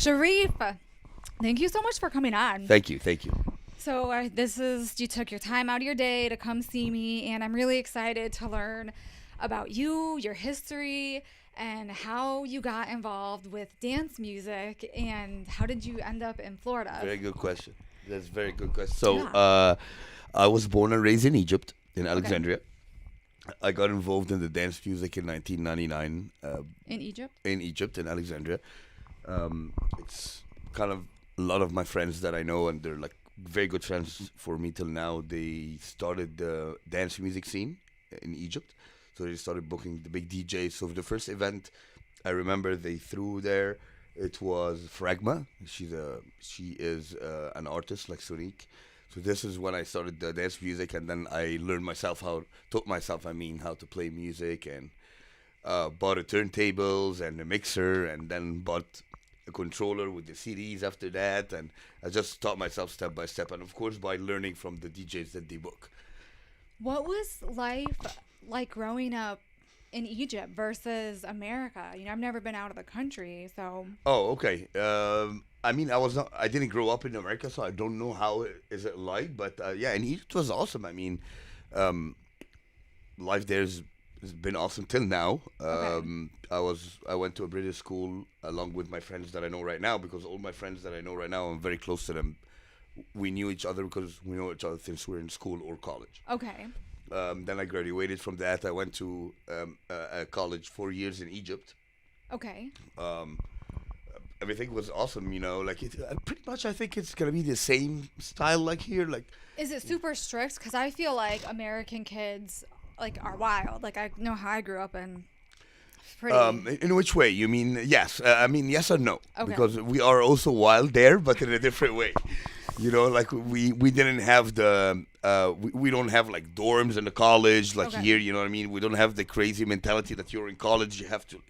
Sharif, thank you so much for coming on. Thank you. Thank you. So you took your time out of your day to come see me, and I'm really excited to learn about you, your history, and how you got involved with dance music, and how did you end up in Florida? Very good question. That's a very good question. So, Yeah. I was born and raised in Egypt, in Okay. Alexandria. I got involved in the dance music in 1999 In Egypt? in Egypt, in Alexandria. It's kind of a lot of my friends that I know, and they're like very good friends for me till now. They started the dance music scene in Egypt, so they started booking the big DJs. So the first event I remember they threw there, it was Fragma. She is an artist like Sonique. So this is when I started the dance music, and then I learned myself taught myself, how to play music, and bought a turntables and a mixer, and then bought a controller with the CDs after that, and I just taught myself step by step, and of course by learning from the DJs that they book. What was life like growing up in Egypt versus America? I've never been out of the country, so. Oh, okay. I didn't grow up in America, so I don't know how is it like, but yeah, and Egypt was awesome. Um, life has been awesome till now. Okay. I went to a British school along with my friends that I know right now, because all my friends that I know right now, I'm very close to them. We knew each other because we know each other since we were in school or college. Okay. Then I graduated from that. I went to a college 4 years in Egypt. Okay. Um, Everything was awesome, pretty much I think it's gonna be the same style like here. Like, Is it super strict? Because I feel like American kids are wild. Like I know how I grew up and it's pretty. in which way? You mean yes? Yes or no? Okay. Because we are also wild there, but in a different way. Like we didn't have we don't have like dorms in the college like Okay. here. You know what I mean? We don't have the crazy mentality that you're in college. You have to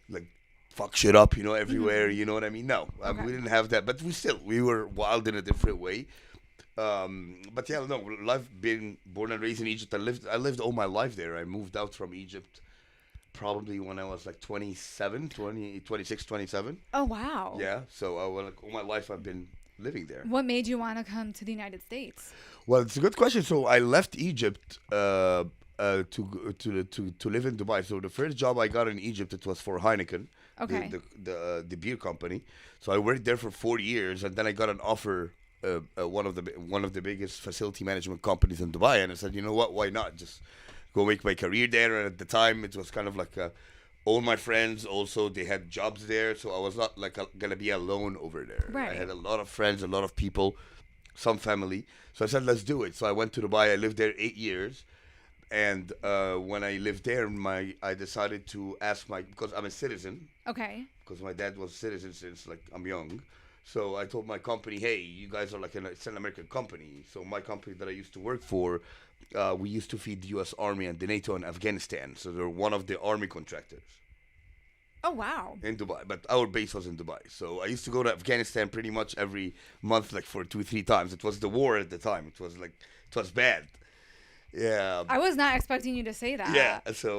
like fuck shit up, everywhere. You know what I mean? No, Okay. we didn't have that, but we were wild in a different way. But yeah, no, life being born and raised in Egypt, I lived all my life there. I moved out from Egypt probably when I was like 27, 20, 26, 27. Oh wow. Yeah, so like all my life I've been living there. What made you want to come to the United States? Well, it's a good question. So I left Egypt to live in Dubai. So the first job I got in Egypt, it was for Heineken, Okay. the beer company. So I worked there for 4 years, and then I got an offer. One of the biggest facility management companies in Dubai, and I said, you know what, why not just go make my career there? And at the time, it was kind of like all my friends also they had jobs there, so I was not like gonna be alone over there. I Right. had a lot of friends, a lot of people, some family. So I said, let's do it. So I went to Dubai. I lived there 8 years, and when I lived there, I decided to ask because I'm a citizen, Okay. because my dad was a citizen since like I'm young. So I told my company, hey, you guys are like it's an American company. So my company that I used to work for, we used to feed the U.S. Army and the NATO in Afghanistan. So they're one of the army contractors Oh wow. in Dubai. But our base was in Dubai. So I used to go to Afghanistan pretty much every month, like for 2, 3 times. It was the war at the time. It was bad. Yeah. I was not expecting you to say that. Yeah. So.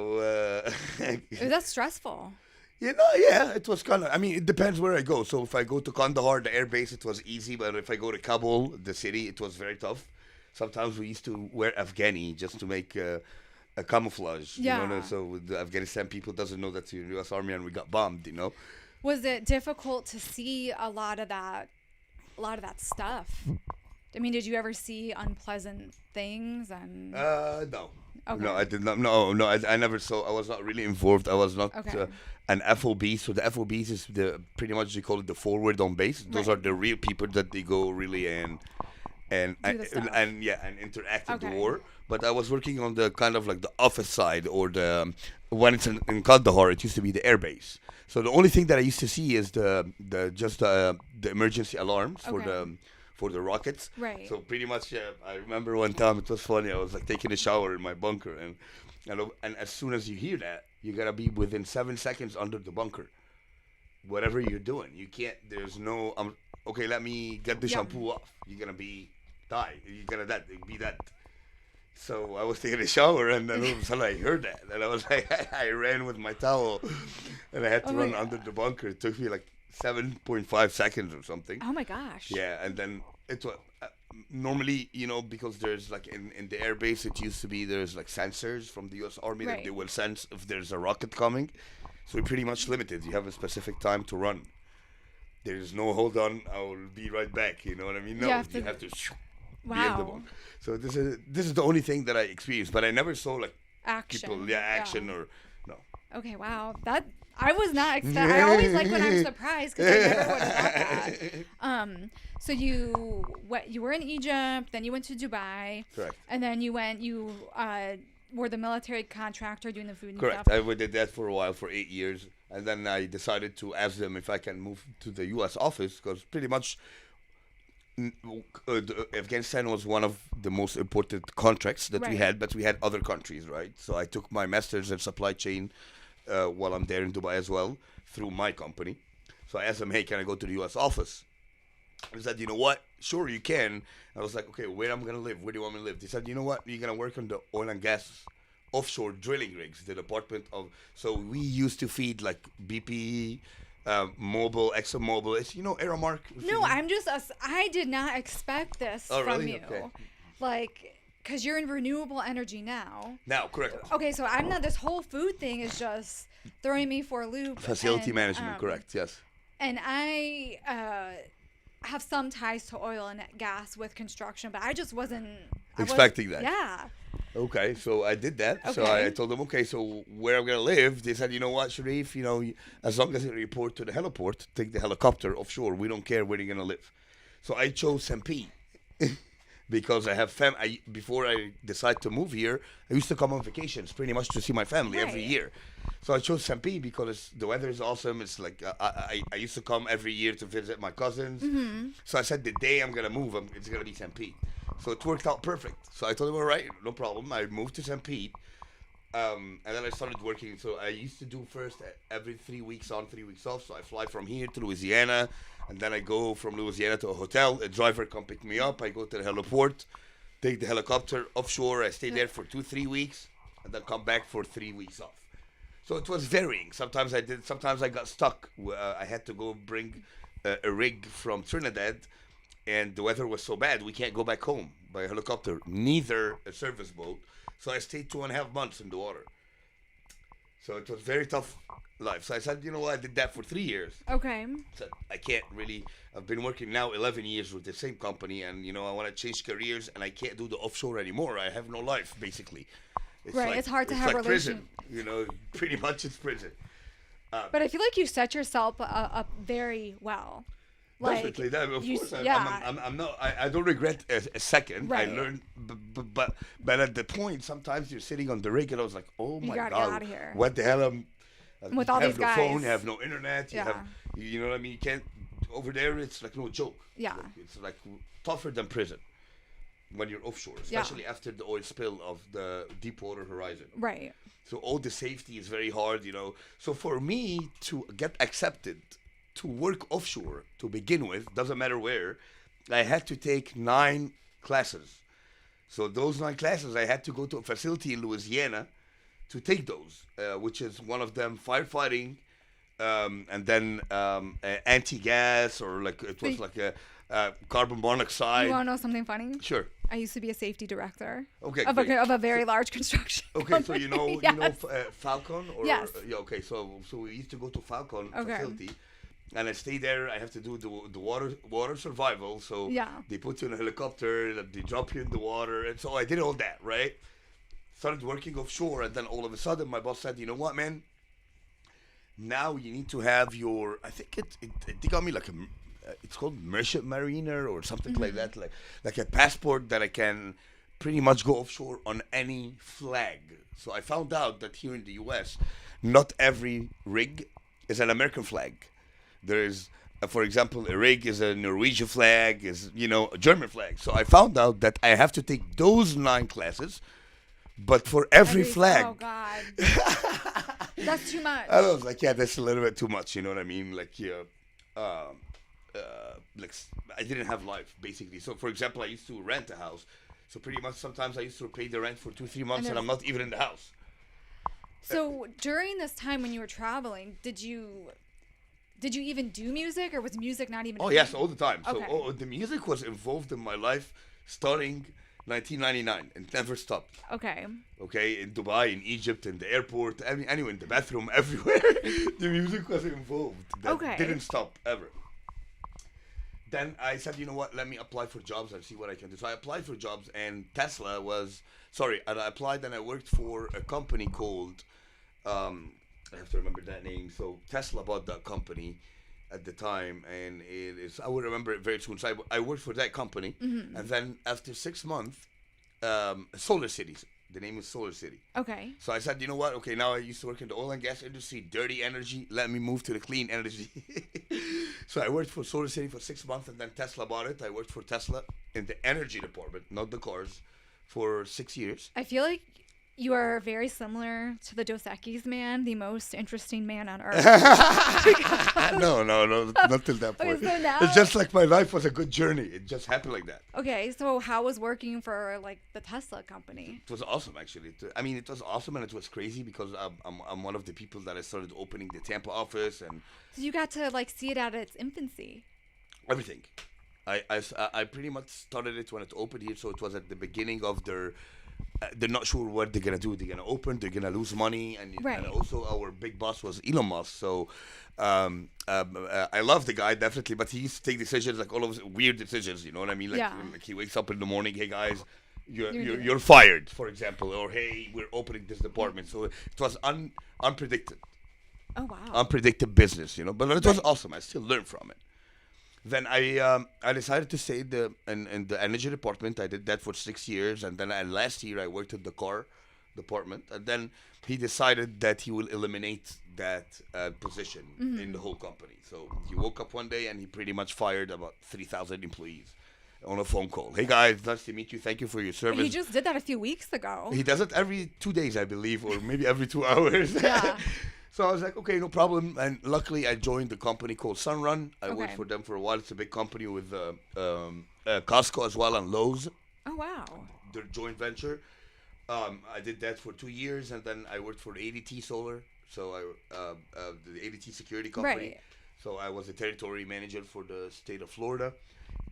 That's stressful. Yeah, it was kind of. It depends where I go. So if I go to Kandahar, the air base, it was easy. But if I go to Kabul, the city, it was very tough. Sometimes we used to wear Afghani just to make a camouflage. Yeah. So the Afghanistan people doesn't know that's the U.S. Army and we got bombed. Was it difficult to see a lot of that stuff? Did you ever see unpleasant things and No. Okay. No, I did not. No, I never saw. I was not really involved. I was not Okay. an FOB. So the FOBs is pretty much they call it the forward on base. Those Right. are the real people that they go really and Do the stuff. and interact in the Okay. war. But I was working on the kind of like the office side or the when it's in Kandahar, it used to be the air base. So the only thing that I used to see is the emergency alarms Okay. for the rockets. Right. So pretty much, yeah. I remember one time it was funny. I was like taking a shower in my bunker, and as soon as you hear that, you gotta be within 7 seconds under the bunker. Whatever you're doing, you can't. There's no. Okay, let me get the Yeah. shampoo off. You're gonna die. You're gonna be dead. So I was taking a shower, and then all of a sudden I heard that, and I was like, I ran with my towel, and I had to Oh my run God. under the bunker. It took me like 7.5 seconds or something. Oh my gosh. Yeah, and then it was normally, because there's like in the air base, it used to be there's like sensors from the U.S. Army that Right. they will sense if there's a rocket coming. So you're pretty much limited. You have a specific time to run. There's no hold on. I will be right back. You know what I mean? No, You have to- be able to Wow. So this is the only thing that I experienced, but I never saw like Action. people action or no. Okay, wow. That I was not expecting. I always like when I'm surprised because I never would have thought that. So you were in Egypt, then you went to Dubai, Correct. and then you were the military contractor doing the food and Correct. stuff. I did that for a while, for 8 years, and then I decided to ask them if I can move to the U.S. office because pretty much Afghanistan was one of the most important contracts that we Right. had, but we had other countries, right? So I took my master's in supply chain while I'm there in Dubai as well through my company. So I asked them, hey, can I go to the U.S. office? They said, you know what? Sure, you can. I was like, okay, where am I going to live? Where do you want me to live? They said, you know what? You're going to work on the oil and gas offshore drilling rigs, the department of. So we used to feed like BP, Mobil, ExxonMobil. It's, Aramark. No, I did not expect this Oh, from really? you. Okay. Like, because you're in renewable energy now. Now, correct. Okay, so I'm not. This whole food thing is just throwing me for a loop. Facility and, management, correct, yes. And I have some ties to oil and gas with construction, but I just wasn't Expecting that. Yeah. Okay, so I did that. So Okay. I told them, okay, so where I'm gonna live? They said, you know what, Sharif, as long as you report to the heliport, take the helicopter offshore. We don't care where you're gonna live. So I chose St. Pete because I have before I decided to move here, I used to come on vacations pretty much to see my family every Right. year. So I chose St. Pete because the weather is awesome. It's like I used to come every year to visit my cousins. So I said the day I'm gonna move, it's gonna be St. Pete. So it worked out perfect. So I told them, all right, no problem. I moved to St. Pete. And then I started working. So I used to do first every 3 weeks on, 3 weeks off. So I fly from here to Louisiana, and then I go from Louisiana to a hotel. A driver come pick me up. I go to the heliport, take the helicopter offshore. I stay there for 2-3 weeks, and then come back for 3 weeks off. So it was varying. Sometimes I did. Sometimes I got stuck. I had to go bring a rig from Trinidad, and the weather was so bad we can't go back home by helicopter. Neither a service boat. So I stayed 2.5 months in the water. So it was very tough life. So I said, you know what? I did that for 3 years. Okay. Said I can't really. I've been working now 11 years with the same company, and I want to change careers, and I can't do the offshore anymore. I have no life, basically. It's Right, it's hard to have like prison. Pretty much it's prison. But I feel like you set yourself up very well. Like, Definitely, that, of you course. s- yeah. I'm not. I don't regret a second. Right. I learned, but at the point, sometimes you're sitting on the rig, and I was like, oh my gotta get god, outta here. what the hell? With you all have these no guys. phone, you have no internet, Yeah. you know what I mean. You can't. Over there, it's like no joke. Yeah. It's like tougher than prison when you're offshore, Yeah. especially after the oil spill of the Deepwater Horizon. Right. So all the safety is very hard, So for me to get accepted to work offshore to begin with, doesn't matter where, I had to take 9 classes. So those 9 classes, I had to go to a facility in Louisiana to take those, which is one of them firefighting, and then anti-gas, or like it was like a carbon monoxide. You want to know something funny? Sure. I used to be a safety director Okay. of great. a very large construction Okay, so company. you know Yes. Falcon, or Yes. yeah. Okay, so we used to go to Falcon Okay. facility, and I stay there. I have to do the water survival. So Yeah. they put you in a helicopter, they drop you in the water, and so I did all that. Right. Started working offshore, and then all of a sudden, my boss said, "You know what, man? Now you need to have your. I think they got me like a. It's called Merchant Mariner or something like that, like a passport that I can pretty much go offshore on any flag." So I found out that here in the U.S., not every rig is an American flag. There is, for example, a rig is a Norwegian flag, is a German flag. So I found out that I have to take those 9 classes, but for every flag. Oh God. That's too much. I was like, yeah, that's a little bit too much. You know what I mean? Like, yeah, like I didn't have life basically. So, for example, I used to rent a house. So pretty much sometimes I used to pay the rent for 2-3 months, and I'm not even in the house. So during this time when you were traveling, did you Did you even do music, or was music not even? Oh a yes, thing? all the time. Okay. So the music was involved in my life starting 1999 and never stopped. Okay. Okay, in Dubai, in Egypt, in the airport, anyway, in the bathroom, everywhere, the music was involved. That Okay. didn't stop ever. Then I said, you know what? Let me apply for jobs and see what I can do. So I applied for jobs, and Tesla was sorry. I applied and I worked for a company called I have to remember that name. So Tesla bought that company at the time, and it is I will remember it very soon. So I worked for that company, and then after 6 months, Solar City. The name is Solar City. Okay. So I said, you know what? Okay, now I used to work in the oil and gas industry, dirty energy. Let me move to the clean energy. So I worked for Solar City for 6 months, and then Tesla bought it. I worked for Tesla in the energy department, not the cars, for 6 years. I feel like you are very similar to the Dos Equis man, the most interesting man on earth. No, not till that point. Okay, so now- It's just like my life was a good journey. It just happened like that. Okay, so how was working for like the Tesla company? It was awesome, actually. I mean, it was awesome and it was crazy because I'm one of the people that I started opening the Tampa office and So you got to like see it at its infancy. everything. I pretty much started it when it opened here, so it was at the beginning of their. They're not sure what they're gonna do. They're gonna open. They're gonna lose money, and Right. also our big boss was Elon Musk. So I love the guy definitely, but he used to take decisions like all of his weird decisions. You know what I mean? Like he wakes up in the morning, hey guys, you're fired, for example, or hey, we're opening this department. So it was unpredicted, Oh wow. unpredicted business. You know, but it was Right. awesome. I still learned from it. Then I decided to stay in the energy department. I did that for 6 years, and then last year I worked in the car department. And then he decided that he will eliminate that position in the whole company. So he woke up one day and he pretty much fired about 3,000 employees on a phone call. Hey guys, nice to meet you. Thank you for your service. He just did that a few weeks ago. He does it every 2 days, I believe, or maybe every 2 hours. Yeah. So I was like, okay, no problem. And luckily, I joined the company called Sunrun. I worked Okay. for them for a while. It's a big company with Costco as well and Lowe's. Oh wow. Their joint venture. I did that for 2 years, and then I worked for ADT Solar. So the ADT security company. Right. So I was a territory manager for the state of Florida,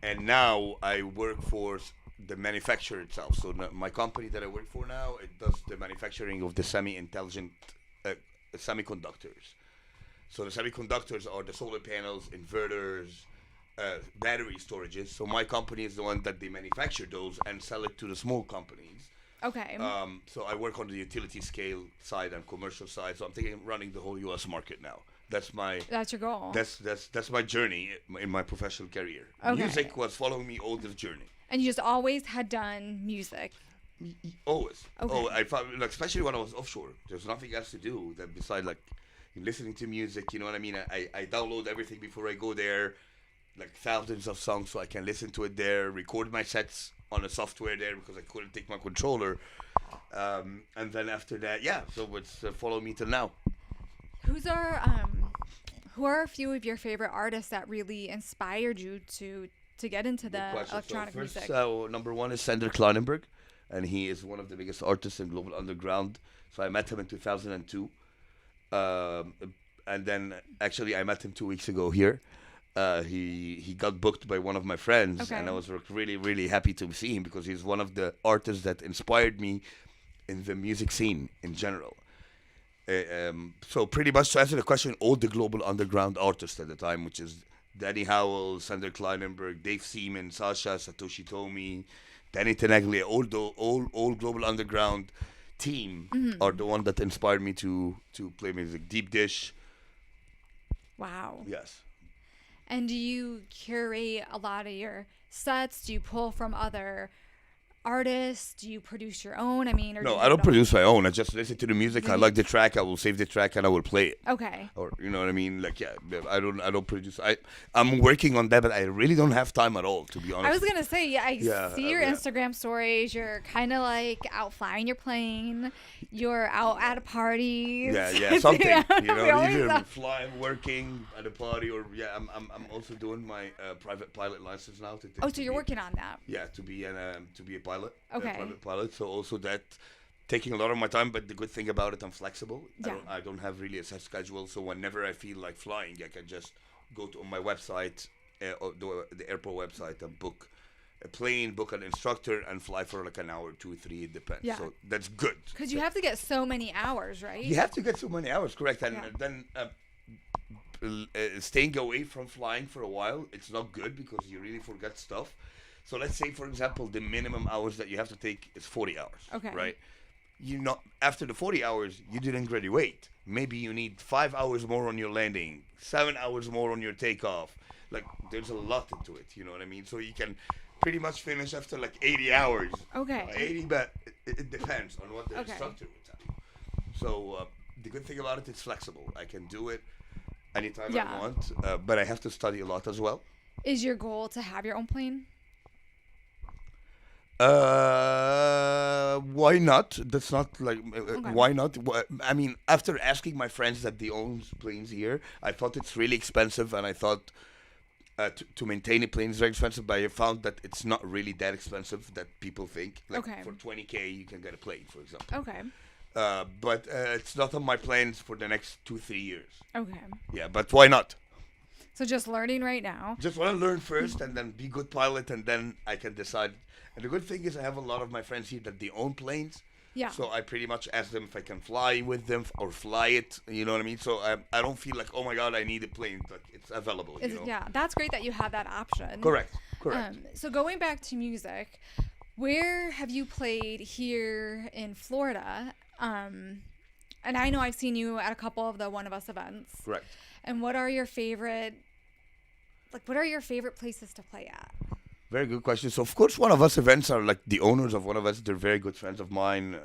and now I work for the manufacturer itself. So my company that I work for now, it does the manufacturing of the semi-intelligent semiconductors. So the semiconductors are the solar panels, inverters, battery storages. So my company is the one that they manufacture those and sell it to the small companies. Okay. So I work on the utility scale side and commercial side. So I'm thinking of running the whole U.S. market now. That's my That's your goal. that's my journey in my professional career. Okay. Music was following me all this journey. And you just always had done music. Always. Okay. Oh, I found, like, especially when I was offshore. There's nothing else to do than besides like listening to music. You know what I mean? I download everything before I go there, like thousands of songs, so I can listen to it there. Record my sets on a software there because I couldn't take my controller. And then after that, yeah. So it's follow me till now. Who are a few of your favorite artists that really inspired you to get into the Good question. electronic So first, music? number one is Sander Kleinenberg, and he is one of the biggest artists in global underground. So I met him in 2002, and then actually I met him 2 weeks ago here. He got booked by one of my friends, Okay. and I was really happy to see him because he's one of the artists that inspired me in the music scene in general. So pretty much to answer the question, all the global underground artists at the time, which is Danny Howell, Sander Kleinenberg, Dave Seaman, Sasha, Satoshi Tomi, Danny Tenaglia, all global underground team are the one that inspired me to play music. Deep Dish, Wow. yes. And do you curate a lot of your sets? Do you pull from other artists? Do you produce your own? I mean, or do No, you I do don't it all? produce my own. I just listen to the music. I like the track. I will save the track and I will play it. Okay. Or you know what I mean? Like yeah, I don't produce. I'm working on that, but I really don't have time at all, to be honest. I was gonna say, yeah, I Yeah, see your yeah. Instagram stories. You're kind of like out flying your plane. You're out at a party. Yeah, something. You We know, always either have- flying, working at a party, or yeah, I'm also doing my private pilot license now. Oh, so you're working on that. Yeah, to be a pilot. Okay. Private pilot. So also that taking a lot of my time. But the good thing about it, I'm flexible. Yeah. I don't have really a set schedule, so whenever I feel like flying, I can just go to on my website, or the airport website, and book a plane, book an instructor, and fly for like an hour, 2, 3, it depends. Yeah. So that's good. Because you have to get so many hours, right? You have to get so many hours, correct? And Yeah. then staying away from flying for a while, it's not good because you really forget stuff. So let's say, for example, the minimum hours that you have to take is 40 hours. Okay. Right? You not after the 40 hours, you didn't graduate. Maybe you need 5 hours more on your landing, 7 hours more on your takeoff. Like there's a lot into it. You know what I mean? So you can pretty much finish after like 80 hours. Okay. 80, but it depends on what the Okay. instructor will tell you. So the good thing about it, it's flexible. I can do it anytime Yeah. I want, but I have to study a lot as well. Is your goal to have your own plane? Why not? That's not like Okay. why not? I mean, after asking my friends that they own planes here, I thought it's really expensive, and I thought to maintain a plane is very expensive. But I found that it's not really that expensive that people think. Like Okay. for 20K, you can get a plane, for example. Okay. But it's not on my plans for the next 2-3 years. Okay. Yeah, but why not? So just learning right now. Just want to learn first and then be good pilot, and then I can decide. And the good thing is I have a lot of my friends here that they own planes. Yeah. So I pretty much ask them if I can fly with them or fly it. You know what I mean? So I don't feel like, oh my God, I need a plane. Like it's available. You know? Yeah, that's great that you have that option. Correct. Correct. So going back to music, where have you played here in Florida? And I know I've seen you at a couple of the One of Us events. Correct. And what are your favorite places to play at? Very good question. So of course, One of Us events are like the owners of One of Us. They're very good friends of mine.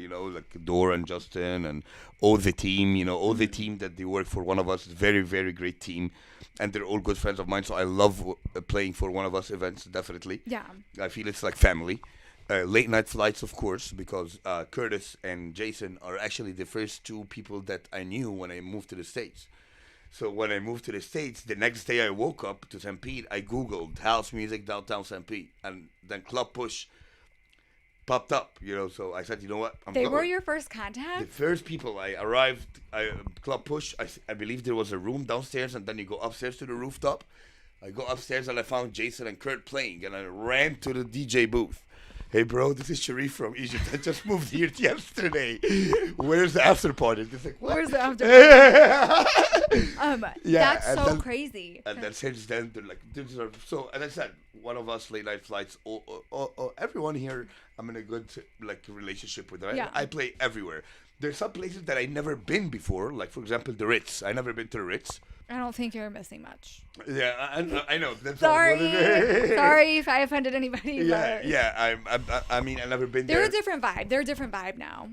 You know, like Dora and Justin and all the team. You know, all the team that they work for One of Us is very, very great team, and they're all good friends of mine. So I love playing for One of Us events. Definitely. Yeah. I feel it's like family. Late night flights, of course, because Curtis and Jason are actually the first two people that I knew when I moved to the States. So when I moved to the States, the next day I woke up to St. Pete, I Googled house music downtown St. Pete, and then Club Push popped up, you know, so I said, you know what, They were going. your first The contact? first people I arrived, Club Push, I believe there was a room downstairs, and then you go upstairs to the rooftop. I go upstairs and I found Jason and Kurt playing, and I ran to the DJ booth. Hey bro, this is Sharif from Egypt. I just moved here yesterday. Where's the after party? It's like, what? Where's the after Yeah, That's and so then- crazy. And then since then, they're like, these are, so, and I said, One of Us, late night flights, everyone here, I'm in a good like relationship with them. Yeah. I play everywhere. There's some places that I never been before, like for example, the Ritz. I never been to the Ritz. I don't think you're missing much. Yeah, I know. That's Sorry. what it is. Sorry if I offended anybody. Yeah, but yeah. I mean, I never been They're there. a different vibe. They're a different vibe now.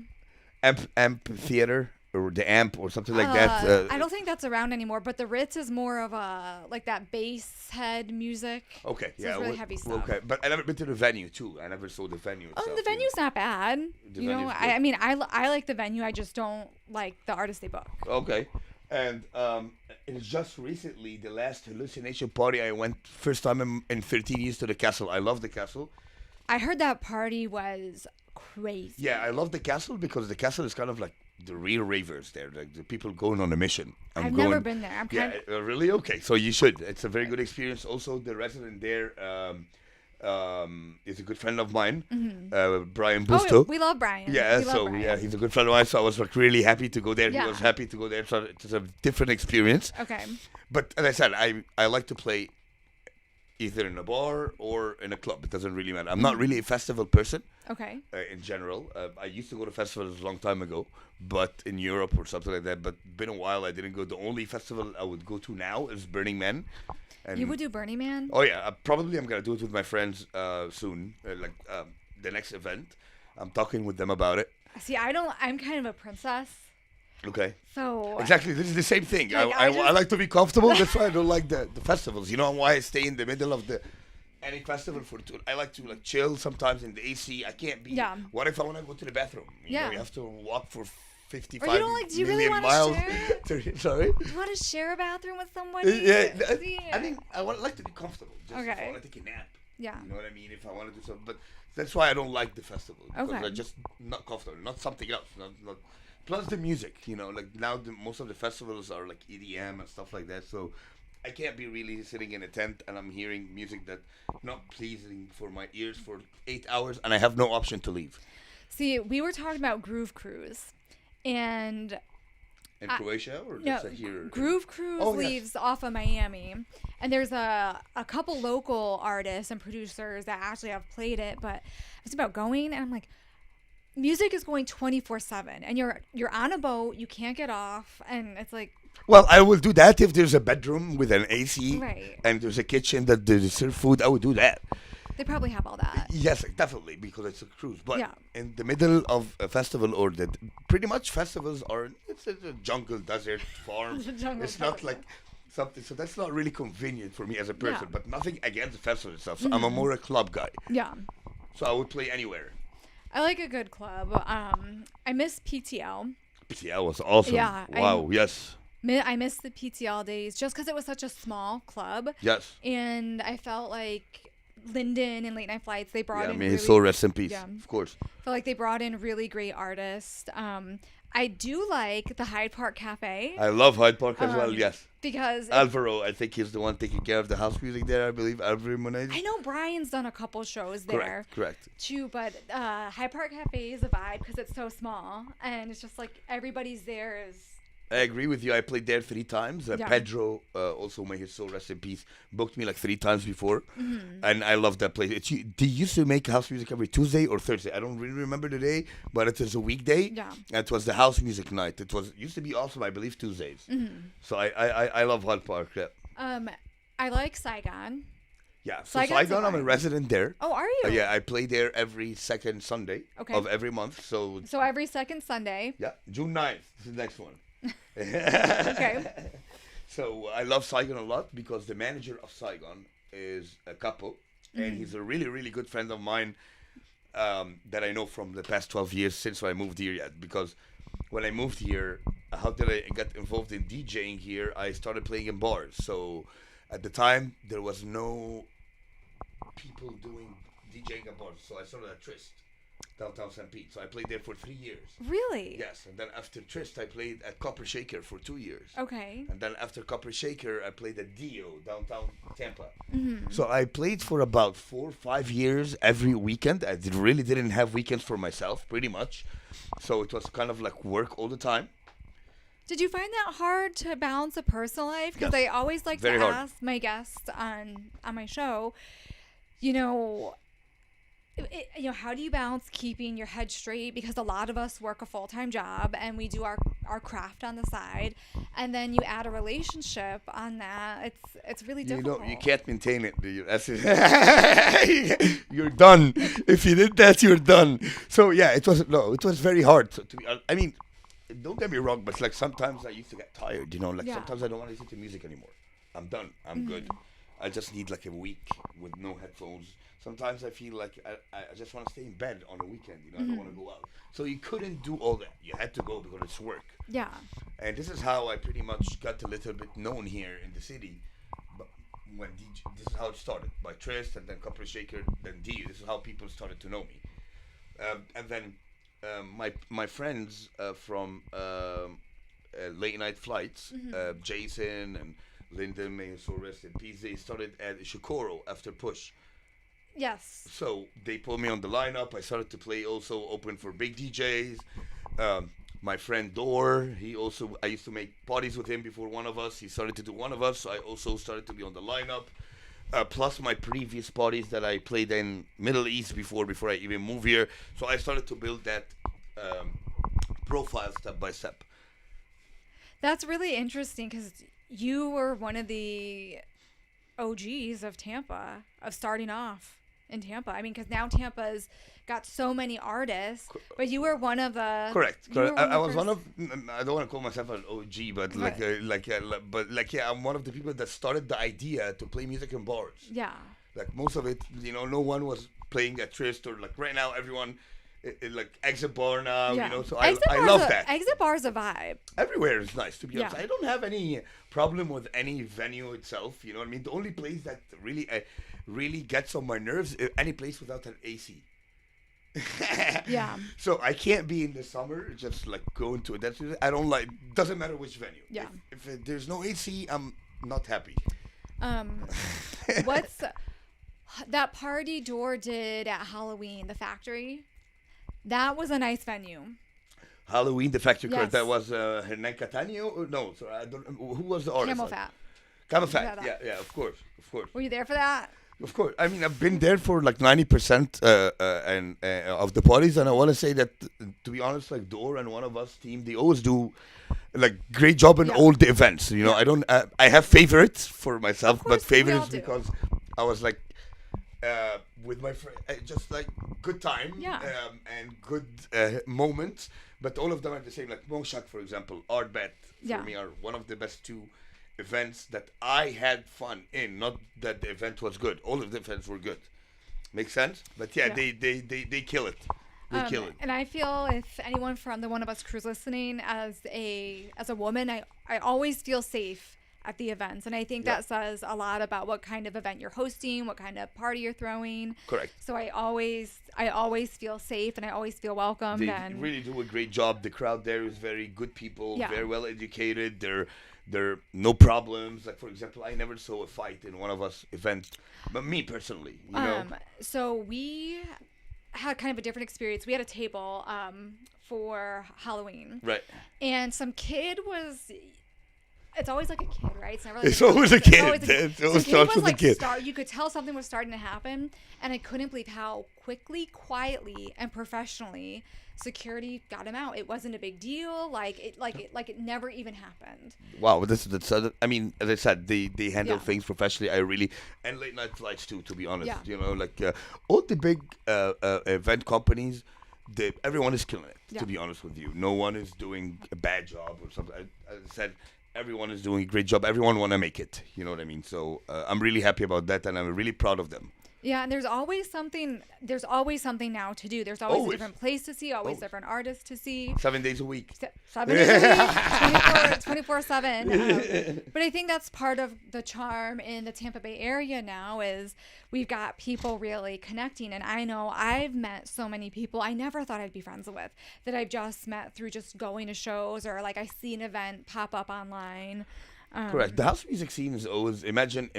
Amphitheater or the Amp or something like that. I don't think that's around anymore, but the Ritz is more of a like that bass head music. Okay, So yeah. it's really heavy stuff. Okay, but I never been to the venue too. I never saw the venue. Oh, itself, the venue's not bad. The You know, venue's good. I mean, I like the venue. I just don't like the artist they book. Okay. And it's just recently, the last hallucination party I went, first time in 13 years to the castle. I love the castle. I heard that party was crazy. Yeah, I love the castle because the castle is kind of like the real ravers there, like the people going on a mission. I've never been there. I'm Yeah, kind really? Okay, so you should. It's a very good experience. Also, the resident there is a good friend of mine, Brian Busto. Oh, we love Brian. Yeah, we love so Brian. yeah, he's a good friend of mine. So I was like really happy to go there. Yeah. He was happy to go there. So it's a different experience. Okay. But as I said, I like to play either in a bar or in a club. It doesn't really matter. I'm not really a festival person Okay. in general. I used to go to festivals a long time ago, but in Europe or something like that. But been a while I didn't go. The only festival I would go to now is Burning Man. And You would do Burning Man? Oh yeah, probably I'm gonna do it with my friends soon. The next event. I'm talking with them about it. See, I'm kind of a princess. Okay. So Exactly. This is the same thing. Like, I I just- like to be comfortable. That's why I don't like the festivals. You know why I stay in the middle of any festival for two. I like to like chill sometimes in the AC. I can't be. Yeah. What if I want to go to the bathroom? You know, Yeah. you have to walk for 55 Or you don't like- do you really million wanna miles. share? Sorry. do you want to share a bathroom with somebody? Yeah. I mean, I like to be comfortable. Just if I Okay. want to take a nap. Yeah. You know what I mean? If I want to do something, but that's why I don't like the festival because Okay. I just not comfortable, not something else, not. Plus the music, like now most of the festivals are like EDM and stuff like that, so I can't be really sitting in a tent and I'm hearing music that not pleasing for my ears for 8 hours and I have no option to leave. See, we were talking about Groove Cruise, and In Croatia or no, just here? Groove Cruise Oh, yes. leaves off of Miami, and there's a couple local artists and producers that actually have played it. But I was about going, and I'm like, music is going 24/7, and you're on a boat, you can't get off, and it's like, Well, I will do that if there's a bedroom with an AC Right. and there's a kitchen that they serve food. I would do that. they probably have all that. Yes, definitely, because it's a cruise. But Yeah. in the middle of a festival, or that pretty much festivals are, it's a jungle, desert, farm. It's a jungle, It's not desert, like something. So that's not really convenient for me as a person. Yeah. But nothing against the festival itself. So I'm a more a club guy. Yeah. So I would play anywhere. I like a good club. I miss PTL. PTL was awesome. Yeah, Wow. Yes. I miss the PTL days just because it was such a small club, Yes. and I felt like Linden and Late Night Flights, they brought Yeah. in May really, his soul rest in peace. Yeah. Of course. felt like they brought in really great artists. I do like the Hyde Park Cafe I love Hyde Park as well. Yes. because Alvaro, I think he's the one taking care of the house music there. I believe Alvaro Monez. I know Brian's done a couple shows there Correct. too, but Hyde Park Cafe is a vibe because it's so small and it's just like everybody's there is. I agree with you. I played there 3 times. Yeah. Pedro, also may his soul rest in peace, booked me like 3 times before, Mm-hmm. and I love that place. They used to make house music every Tuesday or Thursday. I don't really remember the day, but it was a weekday. Yeah. And it was the house music night. It used to be awesome. I believe Tuesdays. Mm-hmm. So I love Hyde Park. Yeah. I like Saigon. Yeah. So Saigon's Saigon, I'm a fine. resident there. Oh, are you? Yeah, I play there every second Sunday Okay. of every month. So So every second Sunday. yeah, June 9th is the next one. Okay. So I love Saigon a lot because the manager of Saigon is a couple, and he's a really, really good friend of mine that I know from the past 12 years since I moved here yet. Because when I moved here, how did I get involved in DJing here? I started playing in bars. So at the time, there was no people doing DJing at bars. So I started at Trist, downtown St. Pete. So I played there for 3 years. Really? Yes, and then after Trist, I played at Copper Shaker for 2 years. Okay. And then after Copper Shaker, I played at Dio, downtown Tampa. Mm-hmm. So I played for about 4 or 5 years every weekend. I really didn't have weekends for myself, pretty much. So it was kind of like work all the time. Did you find that hard to balance a personal life? Because Yes. I always like Very to hard. ask my guests on my show, you know, how do you balance keeping your head straight? Because a lot of us work a full-time job and we do our craft on the side, and then you add a relationship on that. It's really difficult. You can't maintain it. That's it. You're done. If you did that, you're done. So yeah, it was very hard. To be, I mean, don't get me wrong, but like sometimes I used to get tired. Like Yeah. sometimes I don't want to listen to music anymore. I'm done. I'm good. I just need like a week with no headphones. Sometimes I feel like I just want to stay in bed on the weekend. I don't want to go out. So you couldn't do all that. You had to go because it's work. Yeah. And this is how I pretty much got a little bit known here in the city. But when this is how it started, by Trist and then Copper Shaker, then D. This is how people started to know me. And then my friends from Late Night Flights, Jason and Lyndon, may his soul rest in peace, they started at Shikoro after Push. Yes. So they put me on the lineup. I started to play also open for big DJs. My friend Dor, I used to make parties with him before One of Us. He started to do One of Us, so I also started to be on the lineup. Plus my previous parties that I played in Middle East before I even moved here. So I started to build that profile step by step. That's really interesting because you were one of the OGs of Tampa, of starting off in Tampa. I mean, because now Tampa's got so many artists, but you were one of the. Correct. you were I was the one first- of. I don't want to call myself an OG, but Right. I'm one of the people that started the idea to play music in bars. Yeah. Like most of it, no one was playing at Trist or like right now everyone like exit bar now, Yeah. you know. So Exit I bar's love a, that. Exit bar's a vibe. Everywhere is nice, to be Yeah. honest. I don't have any problem with any venue itself. You know what I mean? The only place that really gets on my nerves is any place without an AC. Yeah. So I can't be in the summer just like going to a dance. I don't like. Doesn't matter which venue. Yeah. If there's no AC, I'm not happy. Um, what's that party Door did at Halloween, the Factory? That was a nice venue. Halloween, the factory Yes. court. That was Hernan Catania. No, sorry, I don't. Who was the artist? Camel Fat. Camel Yeah, Fat. that. Yeah, of course, of course. Were you there for that? Of course. I mean, I've been there for like 90% of the parties, and I want to say that, to be honest, like Door and One of Us team, they always do like great job in Yeah. all the events. You know, Yeah. I don't. I have favorites for myself, Of course, but we all favorites do. because I was like with my friend, just like good time Yeah. and good moments. But all of them are the same. Like Monshak, for example, Art Bet for Yeah. me are one of the best two events that I had fun in. Not that the event was good. All of the events were good. Makes sense? But yeah, Yeah. they kill it. They kill it. And I feel if anyone from the One of Us crews listening, as a woman, I always feel safe at the events, and I think Yeah. that says a lot about what kind of event you're hosting, what kind of party you're throwing. Correct. So I always feel safe, and I always feel welcomed. They and really do a great job. The crowd there is very good people, Yeah. very well educated. They're no problems. Like for example, I never saw a fight in One of Us event, but me personally, you know. So we had kind of a different experience. We had a table for Halloween, Right. and some kid was. It's always like a kid, right? It's never like It's always a It's kid. always It always Some kid starts was with a like kid. You could tell something was starting to happen, and I couldn't believe how quickly, quietly, and professionally security got him out. It wasn't a big deal. Like it never even happened. Wow, that's I mean, as I said, they handle Yeah. things professionally. I really and late night flights too. To be honest, Yeah. you know, like all the big event companies, everyone is killing it. Yeah. To be honest with you, no one is doing a bad job or something. As I said, everyone is doing a great job. Everyone want to make it. You know what I mean? So I'm really happy about that, and I'm really proud of them. Yeah, and there's always something. There's always something now to do. There's always Always. a different place to see. Always Always. different artists to see. 7 days a week. 7 days a week, 24/7. But I think that's part of the charm in the Tampa Bay area now is we've got people really connecting. And I know I've met so many people I never thought I'd be friends with that I've just met through just going to shows or like I see an event pop up online. Correct. The house music scene is always imagine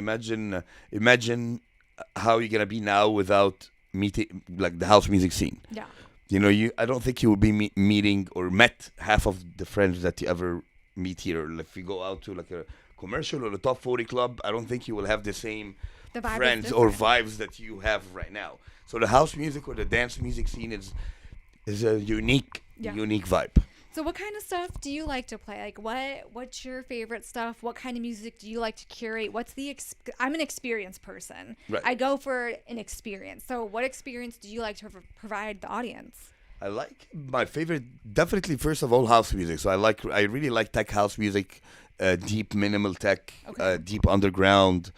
how you're gonna be now without meeting like the house music scene. Yeah. You know, I don't think you will be meeting or met half of the friends that you ever meet here. If you go out to like a commercial or a top 40 club, I don't think you will have the same The vibe is friends or different. vibes that you have right now. So the house music or the dance music scene is a unique Yeah. vibe. So what kind of stuff do you like to play? Like what's your favorite stuff? What kind of music do you like to curate? I'm an experienced person. Right. I go for an experience. So what experience do you like to provide the audience? I like my favorite, definitely first of all, house music. So I really like tech house music, deep minimal tech, Okay. deep underground,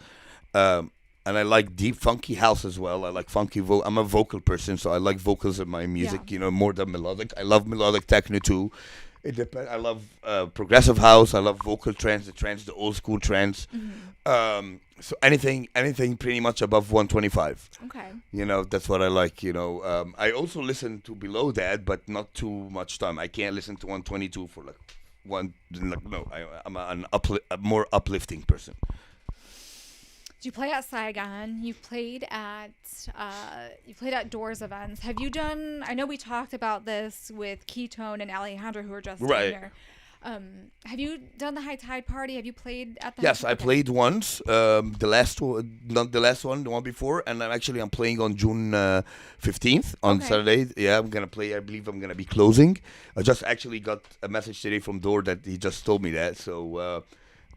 and I like deep funky house as well. I like funky I'm a vocal person, so I like vocals in my music. Yeah. You know, more than melodic. I love melodic techno too. It depends. I love progressive house. I love vocal trance, the old school trance. So anything pretty much above 125. Okay. You know, that's what I like, you know. I also listen to below that, but not too much time. I can't listen to 122 for like no, I'm a more uplifting person. You play at Saigon. You played at Doors events. Have you done? I know we talked about this with Ketone and Alejandra, who were just Right. here. Have you done the High Tide Party? Have you played at the? Yes, High I okay. played once. The last one, not the last one, the one before, and I'm playing on June 15th on Okay. Saturday. Yeah, I'm gonna play. I believe I'm gonna be closing. I just actually got a message today from Door that he just told me that. So.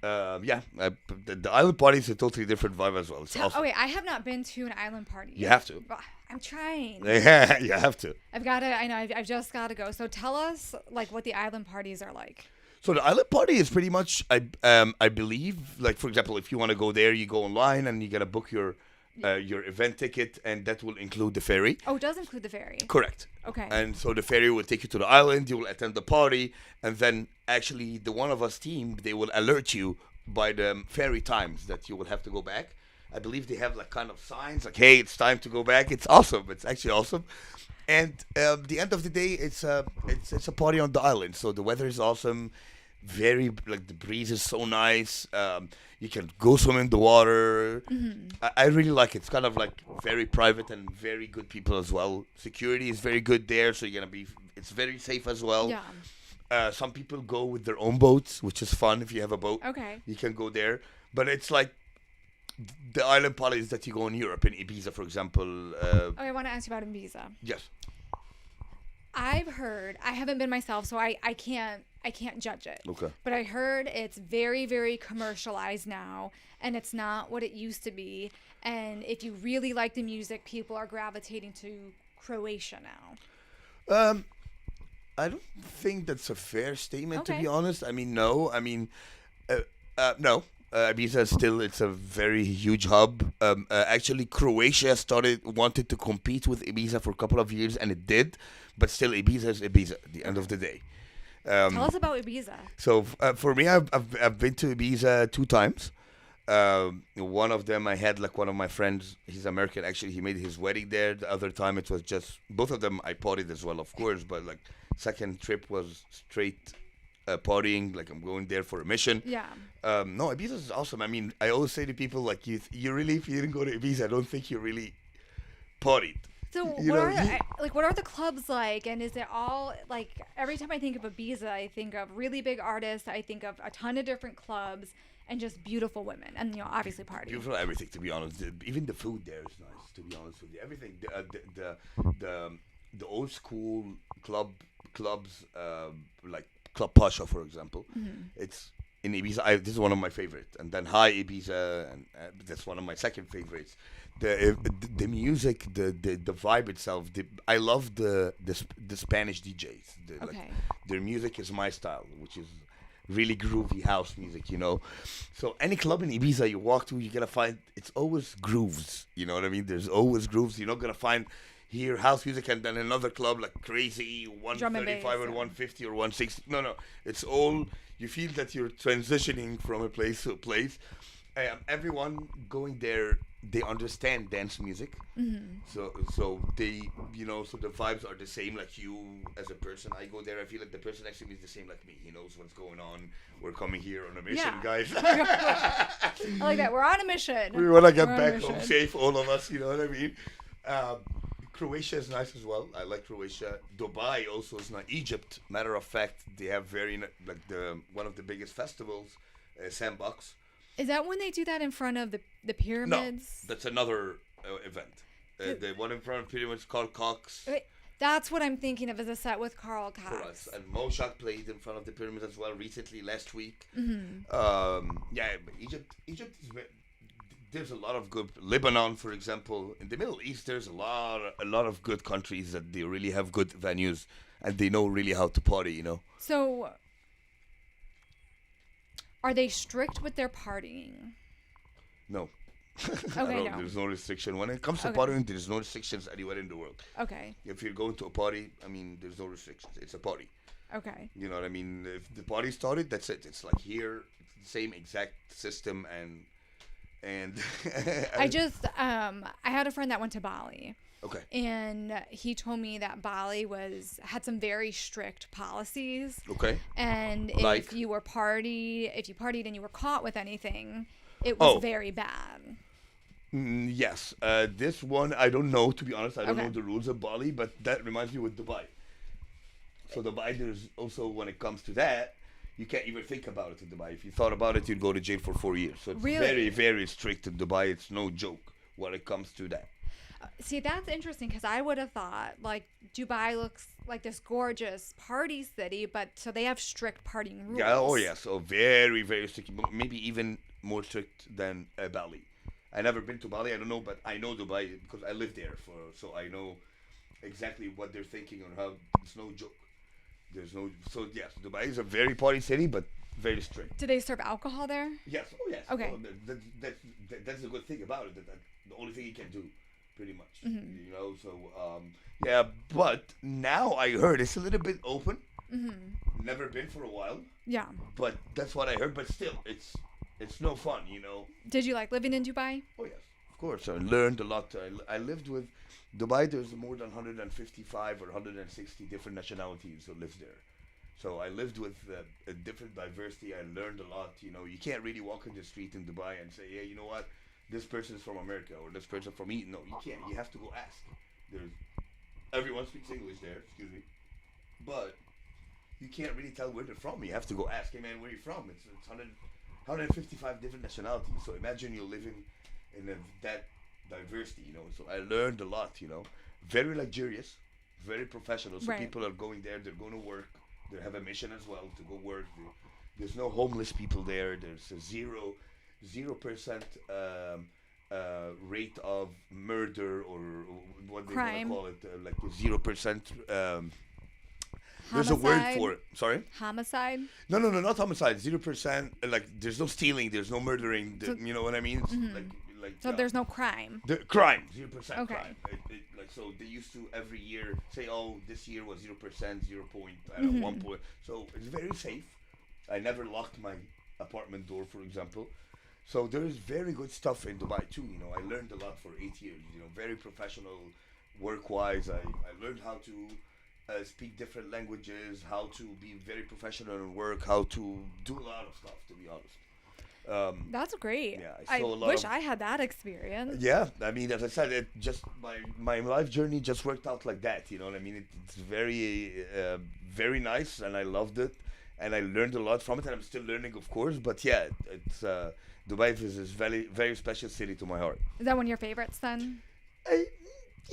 The island party is a totally different vibe as well. It's awesome. Oh wait, I have not been to an island party. You yet. have to. I'm trying. Yeah, you have to. I've got to. I know. I've just got to go. So tell us like what the island parties are like. So the island party is pretty much, I believe, like for example, if you want to go there, you go online and you gotta book your your event ticket, and that will include the ferry. Oh, it does include the ferry. Correct. Okay. And so the ferry will take you to the island. You will attend the party, and then actually the One of Us team, they will alert you by the ferry times that you will have to go back. I believe they have like kind of signs like, "Hey, it's time to go back." It's awesome. It's actually awesome. And the end of the day, it's a party on the island. So the weather is awesome. Very like the breeze is so nice. You can go swim in the water. I really like it. It's kind of like very private and very good people as well. Security is very good there, so you're gonna be. It's very safe as well. Yeah. Some people go with their own boats, which is fun. If you have a boat, Okay. you can go there. But it's like the island parties that you go in Europe, in Ibiza, for example. Okay, I want to ask you about Ibiza. Yes. I've heard, I haven't been myself, so I can't judge it. Okay. But I heard it's very, very commercialized now, and it's not what it used to be. And if you really like the music, people are gravitating to Croatia now. I don't think that's a fair statement, to Okay. be honest. I mean, no. I mean, no. Ibiza it's a very huge hub. Actually, Croatia wanted to compete with Ibiza for a couple of years, and it did. But still, Ibiza is Ibiza at the end of the day. Tell us about Ibiza. So for me, I've been to Ibiza 2 times. One of them, I had like one of my friends. He's American. Actually, he made his wedding there. The other time, it was just both of them. I partied as well, of course. But like second trip was straight partying. Like I'm going there for a mission. Yeah. No, Ibiza is awesome. I mean, I always say to people like you really, if you didn't go to Ibiza, I don't think you really partied. So You what know, are you- what are the clubs like, and is it all like every time I think of Ibiza, I think of really big artists, I think of a ton of different clubs and just beautiful women, and obviously party. Beautiful everything, to be honest. Even the food there is nice, to be honest with you. Everything, the old school clubs, like Club Pasha, for example. It's in Ibiza. This is one of my favorites, and then High Ibiza, and that's one of my second favorites. The music, the vibe itself. I love the Spanish DJs. Okay. Their music is my style, which is really groovy house music, So any club in Ibiza you walk to, you're gonna find it's always grooves. You know what I mean? There's always grooves. You're not gonna find here house music and then another club like crazy Drum and bass, 135 or yeah. 150 or 160. No. It's all you feel that you're transitioning from a place to a place. Everyone going there, they understand dance music. So they, so the vibes are the same. Like you as a person, I go there, I feel like the person next to me is the same like me. He knows what's going on. We're coming here on a mission, Yeah. guys. I like that. We're on a mission. We want to get We're on a back home mission. safe, all of us. You know what I mean? Croatia is nice as well. I like Croatia. Dubai also is nice. Egypt, matter of fact, they have like one of the biggest festivals, Sandbox. Is that when they do that in front of the No, pyramids? that's another event. The one in front of pyramids called Cox. Wait, that's what I'm thinking of as a set with Carl For us. Cox. And Moshak played in front of the pyramids as well recently, last week. But Egypt is there's a lot of good. Lebanon, for example, in the Middle East, there's a lot of good countries that they really have good venues and they know really how to party. So, are they strict with their partying? No. Okay, no. There's no restriction. When it comes to Okay. partying, there's no restrictions anywhere in the world. Okay. If you're going to a party, I mean, there's no restrictions. It's a party. Okay. You know what I mean? If the party started, that's it. It's like here, it's the same exact system and I just I had a friend that went to Bali, okay. and he told me that Bali had some very strict policies, Okay. and Like? if you partied and you were caught with anything, it was Oh. very bad. Yes. This one I don't know, to be honest. I don't Okay. know the rules of Bali, but that reminds me with Dubai. So Dubai, there's also when it comes to that, you can't even think about it in Dubai. If you thought about it, you'd go to jail for 4 years. So it's Really? very, very strict in Dubai. It's no joke when it comes to that. See, that's interesting because I would have thought like Dubai looks like this gorgeous party city, but so they have strict partying rules. Yeah. Oh yeah. So very, very strict. Maybe even more strict than Bali. I never been to Bali. I don't know, but I know Dubai because I lived there so I know exactly what they're thinking or how. It's no joke. There's no. So yes, Dubai is a very party city, but very strict. Do they serve alcohol there? Yes. Oh, yes. Okay. Oh, that's the good thing about it. That the only thing you can do, pretty much. You know. So yeah. But now I heard it's a little bit open. Never been for a while. Yeah. But that's what I heard. But still, it's no fun. You know. Did you like living in Dubai? Oh yes, of course. I learned a lot. I lived with Dubai. There's more than 155 or 160 different nationalities who lives there. So I lived with a different diversity. I learned a lot. You know, you can't really walk in the street in Dubai and say, yeah, you know what, this person is from America or this person from Eton. No, you can't. You have to go ask. There's everyone speaks English there. Excuse me, but you can't really tell where they're from. You have to go ask. Hey man, where are you from? It's 155 different nationalities. So imagine you're living in that diversity. You know. So I learned a lot. You know, very luxurious, very professional. So Right. people are going there. They're going to work. They have a mission as well to go work. There's no homeless people there. There's a 0% rate of murder or what they want to Crime. call it, like 0%. There's a word Homicide? for it. Sorry? Homicide? No, not homicide. 0%. Like there's no stealing. There's no murdering. So- You know what I mean? It's like So there's no crime. the crime, 0% Okay. crime. Like so, they used to every year say, "Oh, this year was 0%, 0 point, I don't know, 1 point." So it's very safe. I never locked my apartment door, for example. So there is very good stuff in Dubai too. You know, I learned a lot for 8 years. You know, very professional, work-wise. I learned how to speak different languages, how to be very professional in work, how to do a lot of stuff. To be honest. That's great. Yeah, I I saw a lot wish of- I had that experience. Yeah, I mean, as I said, it just my life journey just worked out like that. You know what I mean? It's very nice, and I loved it, and I learned a lot from it, and I'm still learning, of course. But yeah, it's Dubai is a very special city to my heart. Is that one of your favorites then?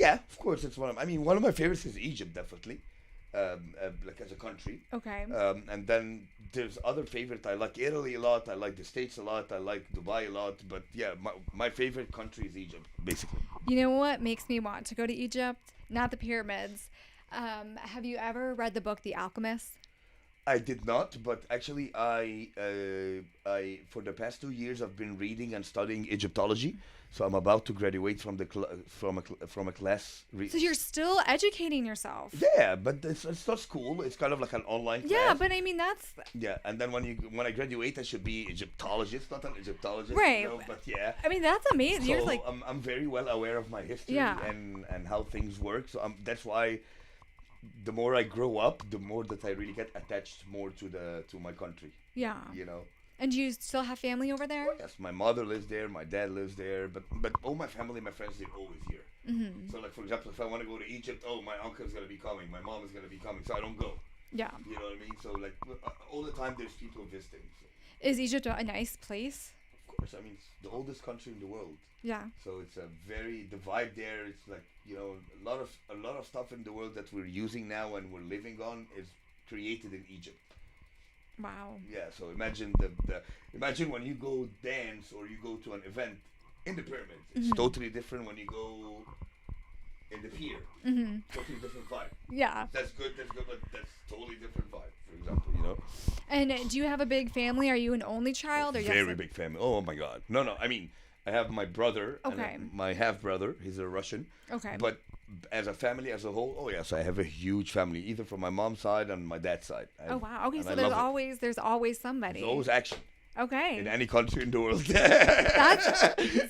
Yeah, of course, it's one of my favorites is Egypt, definitely. Like as a country. Okay. And then there's other favorite. I like Italy a lot. I like the States a lot. I like Dubai a lot. But yeah, my favorite country is Egypt, basically. You know what makes me want to go to Egypt? Not the pyramids. Have you ever read the book The Alchemist? I did not, but actually, I for the past 2 years I've been reading and studying Egyptology. So I'm about to graduate from from a class. So you're still educating yourself. Yeah, but it's not school. It's kind of like an online class. Yeah, but I mean that's Yeah, and then when I graduate, I should be Egyptologist, not an Egyptologist. Right. You know, but yeah. I mean that's amazing. So You're like I'm very well aware of my history Yeah. and how things work. So that's why the more I grow up, the more that I really get attached more to my country. yeah. You know. And do you still have family over there? Yes, my mother lives there, my dad lives there, but all my family, my friends, they're always here. Mm-hmm. So like for example, if I want to go to Egypt, oh my uncle's gonna be coming, my mom is gonna be coming, so I don't go. Yeah. You know what I mean? So like all the time, there's people visiting. So, Is Egypt a nice place? of course, I mean it's the oldest country in the world. Yeah. So it's a the vibe there. It's like a lot of stuff in the world that we're using now and we're living on is created in Egypt. Wow. Yeah. So imagine imagine when you go dance or you go to an event in the pyramids. It's totally different when you go in the pier. Mm-hmm. Totally different vibe. Yeah. That's good, but that's totally different vibe. For example, you know. And do you have a big family? Are you an only child or you have Very some- big family. Oh my God. No. I mean, I have my brother. Okay. And my half brother. He's a Russian. Okay. But as a family as a whole, oh yes, I have a huge family, either from my mom's side and my dad's side. Oh wow. Okay, and so I there's love it. always somebody. There's always action Okay. in any country in the world.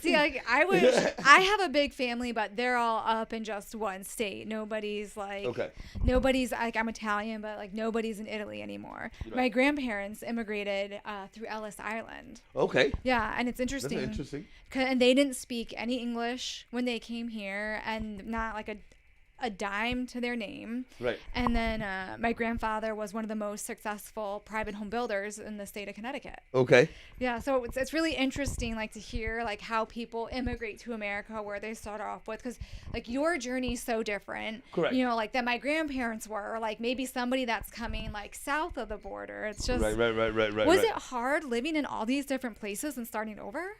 See, like I wish I have a big family, but they're all up in just one state. Nobody's like Okay. nobody's like I'm Italian, but like nobody's in Italy anymore. Right. My grandparents immigrated through Ellis Island. Okay. Yeah, and it's That's interesting. interesting. And they didn't speak any English when they came here, and not like a dime to their name. Right. And then my grandfather was one of the most successful private home builders in the state of Connecticut. Okay. Yeah, so it's really interesting, like to hear like how people immigrate to America, where they start off with, because like your journey is so different. Correct. You know, like that my grandparents were, or like maybe somebody that's coming like south of the border. It's just Right. Was it hard living in all these different places and starting over?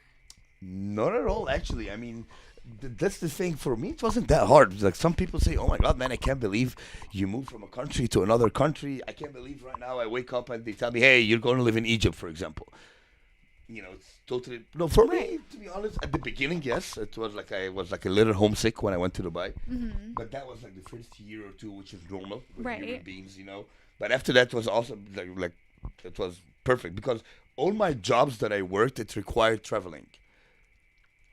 Not at all, actually. I mean, that's the thing for me. It wasn't that hard. Like some people say, "Oh my God, man, I can't believe you moved from a country to another country. I can't believe right now I wake up and they tell me, hey, you're going to live in Egypt, for example." It's totally no for me. To be honest, at the beginning, yes, it was like I was like a little homesick when I went to Dubai, but that was like the first year or two, which is normal with human beings. But after that was also like it was perfect because all my jobs that I worked, it required traveling.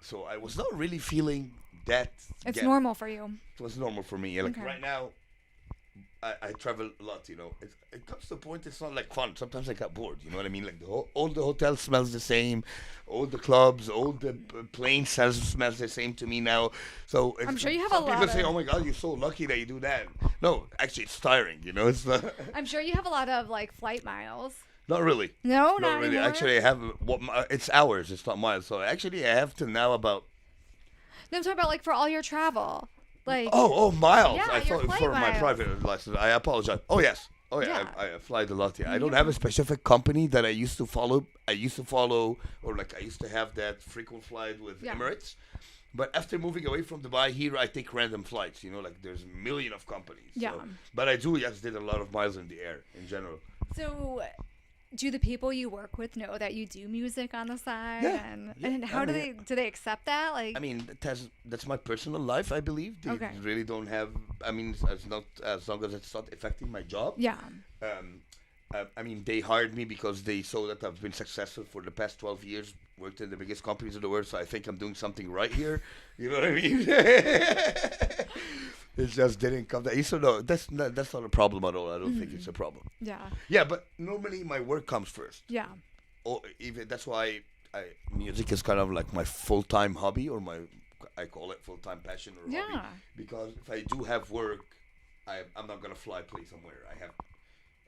So I was not really feeling that. It's normal for you. It was normal for me. Like Okay. right now, I travel a lot. It comes to a point it's not like fun. Sometimes I got bored. You know what I mean? Like all the hotel smells the same, all the clubs, all the plane smells the same to me now. So I'm sure you have some a lot people say, of- "Oh my God, you're so lucky that you do that." No, actually, it's tiring. It's not. I'm sure you have a lot of like flight miles. Not really. No, Not not really. anymore. Actually, I have it's hours. It's not miles. So actually, I have to now about. No, I'm talking about like for all your travel. Like Oh, miles. Yeah, I your thought flight for my miles. private license. I apologize. Oh, yes. Oh, yeah. Yeah. I fly a lot. Yeah. I don't have a specific company that I used to follow. Or like I used to have that frequent flight with Yeah. Emirates. But after moving away from Dubai, here I take random flights. Like there's a million of companies. Yeah. But I do, yes, did a lot of miles in the air in general. So, do the people you work with know that you do music on the side? Yeah, And, yeah, and how I do mean, they accept that? Like, I mean, that's my personal life. I believe they Okay. really don't have. I mean, it's not as long as it's not affecting my job. yeah, I mean, they hired me because they saw that I've been successful for the past 12 years, worked in the biggest companies in the world, so I think I'm doing something right here. You know what I mean? It just didn't come that easy. So no, that's not a problem at all. I don't think it's a problem. yeah, Yeah, but normally my work comes first. yeah, Or even that's why music is kind of like my full-time hobby, or I call it full-time passion or hobby. yeah. Because if I do have work, I'm not gonna play somewhere.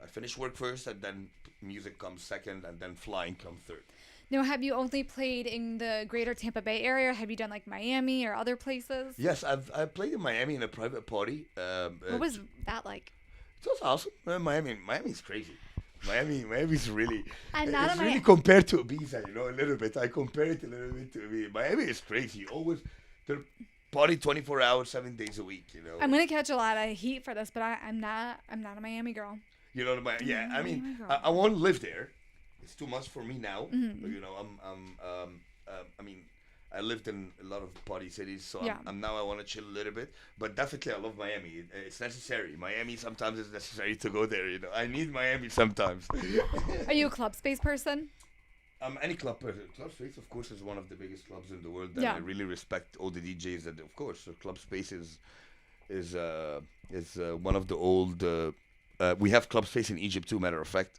I finish work first, and then music comes second, and then flying comes third. Now, have you only played in the greater Tampa Bay area? Have you done like Miami or other places? Yes, I played in Miami in a private party. What was that like? It was awesome. Miami's crazy. Miami's really. I'm not it's a Mi- really compared to Ibiza, a little bit. I compare it a little bit to Ibiza. Miami is crazy. Always, they're party 24 hours, 7 days a week. I'm gonna catch a lot of heat for this, but I'm not a Miami girl. You know what I mean? Yeah, I mean, my God. I won't live there. It's too much for me now. Mm-hmm. But, I mean, I lived in a lot of party cities, so Yeah. I'm now I want to chill a little bit. But definitely, I love Miami. It's necessary. Miami sometimes is necessary to go there. I need Miami sometimes. Are you a club space person? Any club space, of course, is one of the biggest clubs in the world. And Yeah. I really respect all the DJs. And of course, the club space is one of the old. We have club space in Egypt too. Matter of fact.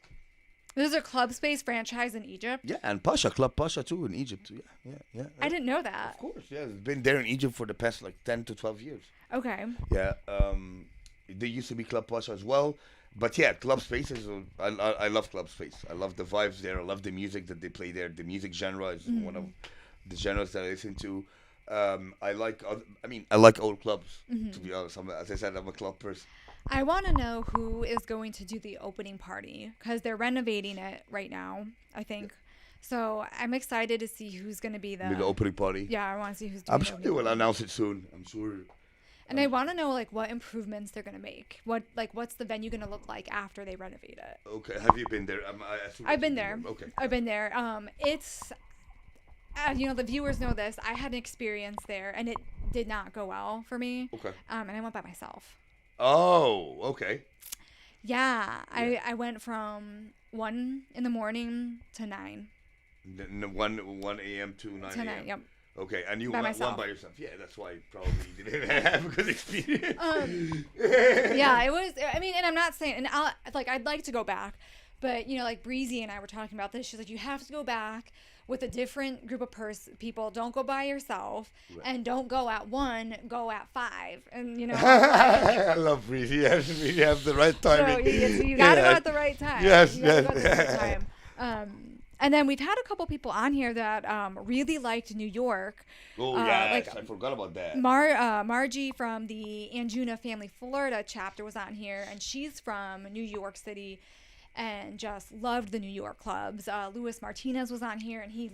There's a club space franchise in Egypt. Yeah, and Club Pasha too in Egypt. Yeah. I didn't know that. Of course, yeah. It's been there in Egypt for the past like 10 to 12 years. Okay. Yeah. There used to be Club Pasha as well. But yeah, Club Space is. I love Club Space. I love the vibes there. I love the music that they play there. The music genre is one of the genres that I listen to. I like old clubs. To be honest, as I said, I'm a club person. I want to know who is going to do the opening party because they're renovating it right now, I think. So I'm excited to see who's going to be The opening party. Yeah, I want to see who's doing I'm the sure opening they will party. announce it soon. I'm sure. And I want to know like what improvements they're going to make. What's the venue going to look like after they renovate it? Okay, have you been there? I assume I've been you've there. Okay. I've been there. It's the viewers know this. I had an experience there and it did not go well for me. Okay. And I went by myself. Oh, okay. Yeah, I went from 1 in the morning to 9. 1 a.m. to 9 To 9, a.m. yep. Okay, and you By went myself. by yourself. Yeah, that's why you probably didn't have a good experience. Yeah, it was. I mean, and I'm not saying, and I'd like to go back, but like Breezy and I were talking about this. She's like, you have to go back with a different group of people. Don't go by yourself, and don't go at 1. Go at 5, and I love Breezy. Yes, we have the right so timing. you gotta go at the right time. Yes, you gotta go at the yes. right time. And then we've had a couple people on here that really liked New York. Oh, yes, like, I forgot about that. Margie from the Anjuna Family Florida chapter was on here, and she's from New York City. and just loved the New York clubs. Luis Martinez was on here, and he